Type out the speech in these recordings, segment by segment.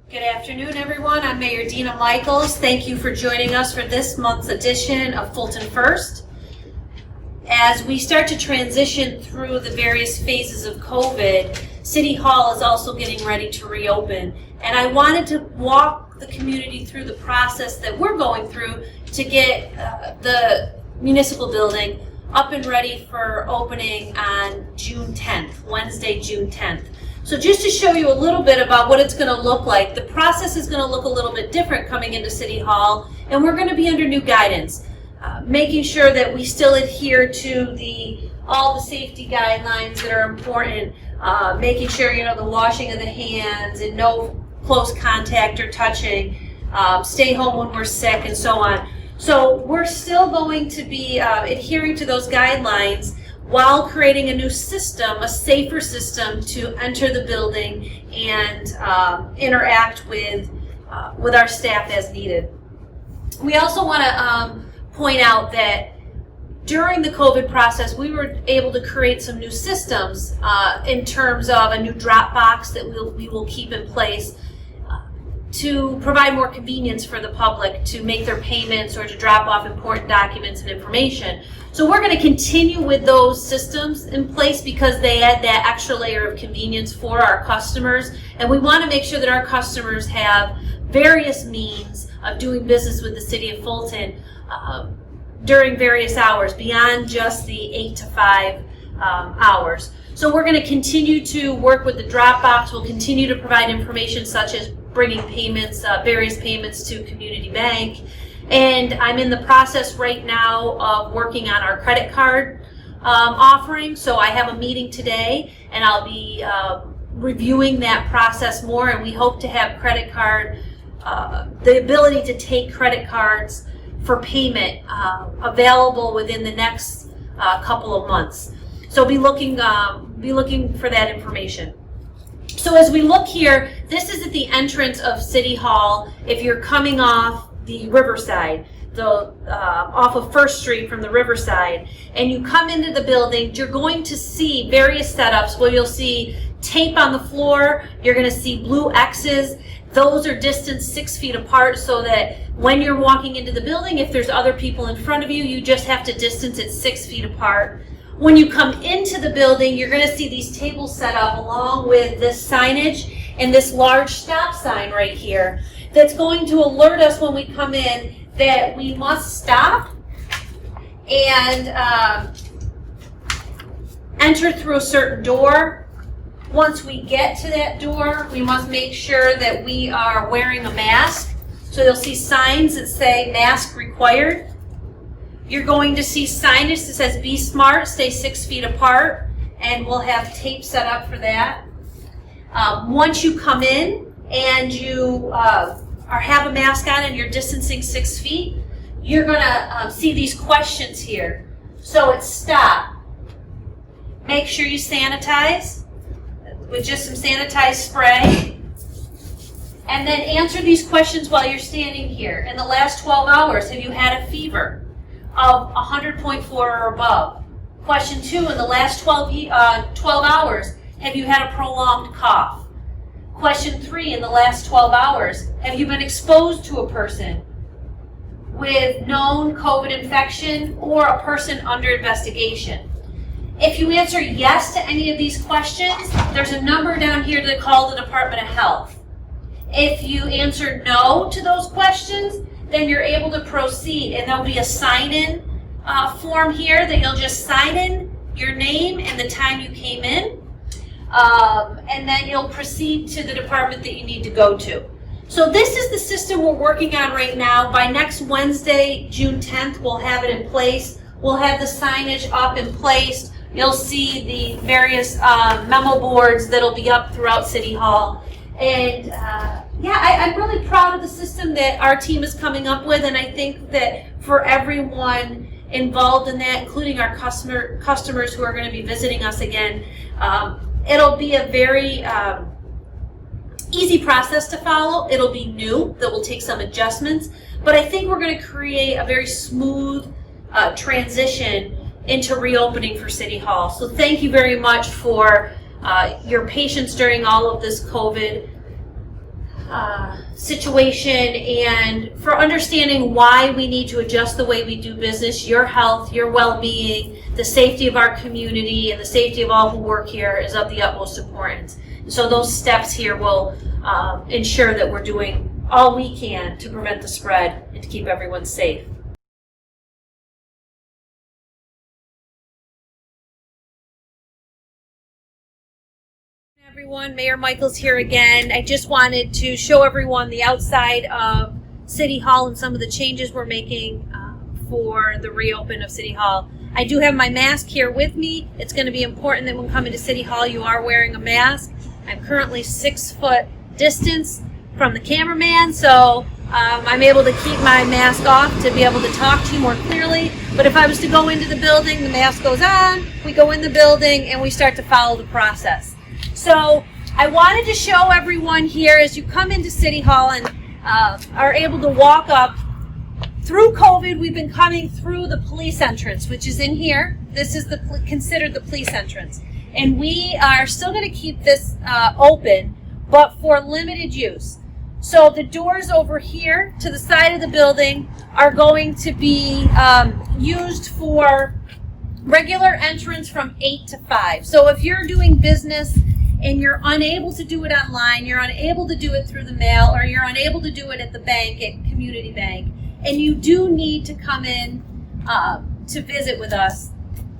Good afternoon, everyone. I'm Mayor Dina Michaels. Thank you for joining us for this month's edition of Fulton First. As we start to transition through the various phases of COVID, City Hall is also getting ready to reopen. And I wanted to walk the community through the process that we're going through to get the municipal building up and ready for opening on June 10th, Wednesday, June 10th. So just to show you a little bit about what it's going to look like, the process is going to look a little bit different coming into City Hall, and we're going to be under new guidance, making sure that we still adhere to all the safety guidelines that are important, making sure, the washing of the hands and no close contact or touching, stay home when we're sick, and so on. So we're still going to be adhering to those guidelines while creating a new system, a safer system to enter the building and interact with our staff as needed. We also want to point out that during the COVID process, we were able to create some new systems in terms of a new drop box that we will keep in place to provide more convenience for the public to make their payments or to drop off important documents and information. So we're going to continue with those systems in place because they add that extra layer of convenience for our customers, and we want to make sure that our customers have various means of doing business with the City of Fulton during various hours beyond just the 8 to 5 hours. So we're going to continue to work with the Dropbox. We'll continue to provide information such as bringing payments, various payments to Community Bank. And I'm in the process right now of working on our credit card offering. So I have a meeting today, and I'll be reviewing that process more. And we hope to have credit card, the ability to take credit cards for payment available within the next couple of months. So be looking for that information. So as we look here, this is at the entrance of City Hall. If you're coming off the Riverside, off of First Street from the Riverside, and you come into the building, you're going to see various setups where you'll see tape on the floor. You're going to see blue X's. Those are distanced 6 feet apart so that when you're walking into the building, if there's other people in front of you, you just have to distance it 6 feet apart. When you come into the building, you're going to see these tables set up along with this signage and this large stop sign right here that's going to alert us when we come in that we must stop and enter through a certain door. Once we get to that door, we must make sure that we are wearing a mask. So you'll see signs that say mask required. You're going to see signage that says be smart, stay 6 feet apart, and we'll have tape set up for that. Once you come in and you have a mask on and you're distancing 6 feet, you're going to see these questions here. So it's stop. Make sure you sanitize with just some sanitized spray. And then answer these questions while you're standing here. In the last 12 hours, have you had a fever of 100.4 or above? Question 2, in the last 12 hours, have you had a prolonged cough? Question 3, in the last 12 hours, have you been exposed to a person with known COVID infection or a person under investigation? If you answer yes to any of these questions, there's a number down here to call the Department of Health. If you answer no to those questions, then you're able to proceed, and there'll be a sign-in form here that you'll just sign in your name and the time you came in, and then you'll proceed to the department that you need to go to. So this is the system we're working on right now. By next Wednesday, June 10th, we'll have it in place. We'll have the signage up in place. You'll see the various memo boards that'll be up throughout City Hall. And I'm really proud of the system that our team is coming up with, and I think that for everyone involved in that, including our customers who are going to be visiting us again, it'll be a very easy process to follow. It'll be new, that will take some adjustments, but I think we're going to create a very smooth transition into reopening for City Hall. So thank you very much for your patience during all of this COVID situation and for understanding why we need to adjust the way we do business. Your health, your well-being, the safety of our community, and the safety of all who work here is of the utmost importance. So those steps here will ensure that we're doing all we can to prevent the spread and to keep everyone safe. Everyone, Mayor Michaels here again. I just wanted to show everyone the outside of City Hall and some of the changes we're making for the reopen of City Hall. I do have my mask here with me. It's going to be important that when coming to City Hall you are wearing a mask. I'm currently 6 foot distance from the cameraman, so I'm able to keep my mask off to be able to talk to you more clearly. But if I was to go into the building, the mask goes on, we go in the building, and we start to follow the process. So I wanted to show everyone here as you come into City Hall and are able to walk up. Through COVID, we've been coming through the police entrance, which is in here. This is considered the police entrance. And we are still going to keep this open, but for limited use. So the doors over here to the side of the building are going to be used for regular entrance from 8 to 5. So if you're doing business and you're unable to do it online, you're unable to do it through the mail, or you're unable to do it at the bank, at Community Bank, and you do need to come in to visit with us,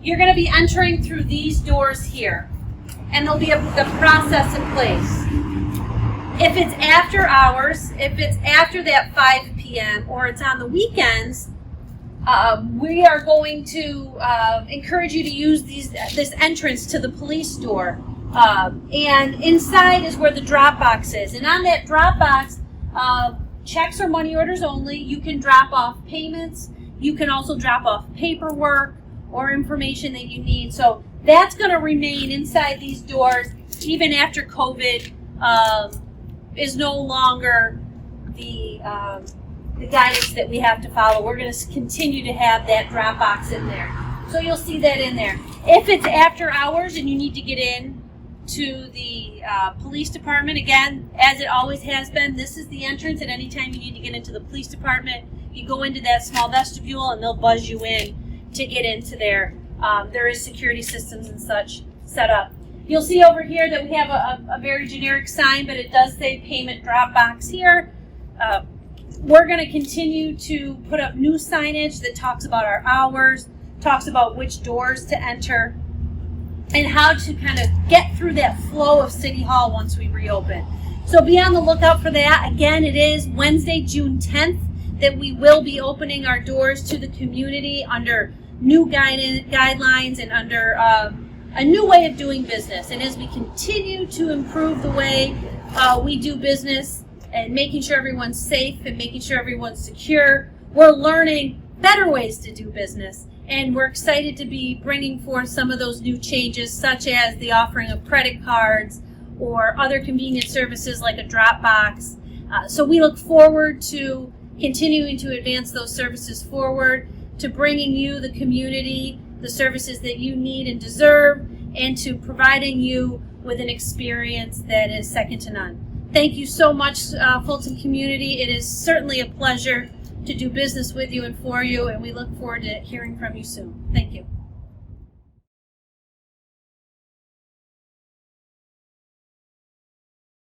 you're going to be entering through these doors here, and there'll be the process in place. If it's after hours, if it's after that 5 p.m. or it's on the weekends, we are going to encourage you to use this entrance to the police door. And inside is where the drop box is. And on that drop box, checks or money orders only. You can drop off payments. You can also drop off paperwork or information that you need. So that's going to remain inside these doors even after COVID is no longer the guidance that we have to follow. We're going to continue to have that drop box in there. So you'll see that in there. If it's after hours and you need to get in to the police department, again, as it always has been, this is the entrance. At any time you need to get into the police department, you go into that small vestibule and they'll buzz you in to get into there. There is security systems and such set up. You'll see over here that we have a very generic sign, but it does say payment drop box here. We're going to continue to put up new signage that talks about our hours, talks about which doors to enter, and how to kind of get through that flow of City Hall once we reopen. So be on the lookout for that. Again, it is Wednesday, June 10th, that we will be opening our doors to the community under new guidelines and under a new way of doing business. And as we continue to improve the way we do business and making sure everyone's safe and making sure everyone's secure, we're learning better ways to do business. And we're excited to be bringing forth some of those new changes, such as the offering of credit cards or other convenient services like a drop box. So we look forward to continuing to advance those services forward, to bringing you, the community, the services that you need and deserve, and to providing you with an experience that is second to none. Thank you so much, Fulton community. It is certainly a pleasure to do business with you and for you, and we look forward to hearing from you soon. Thank you.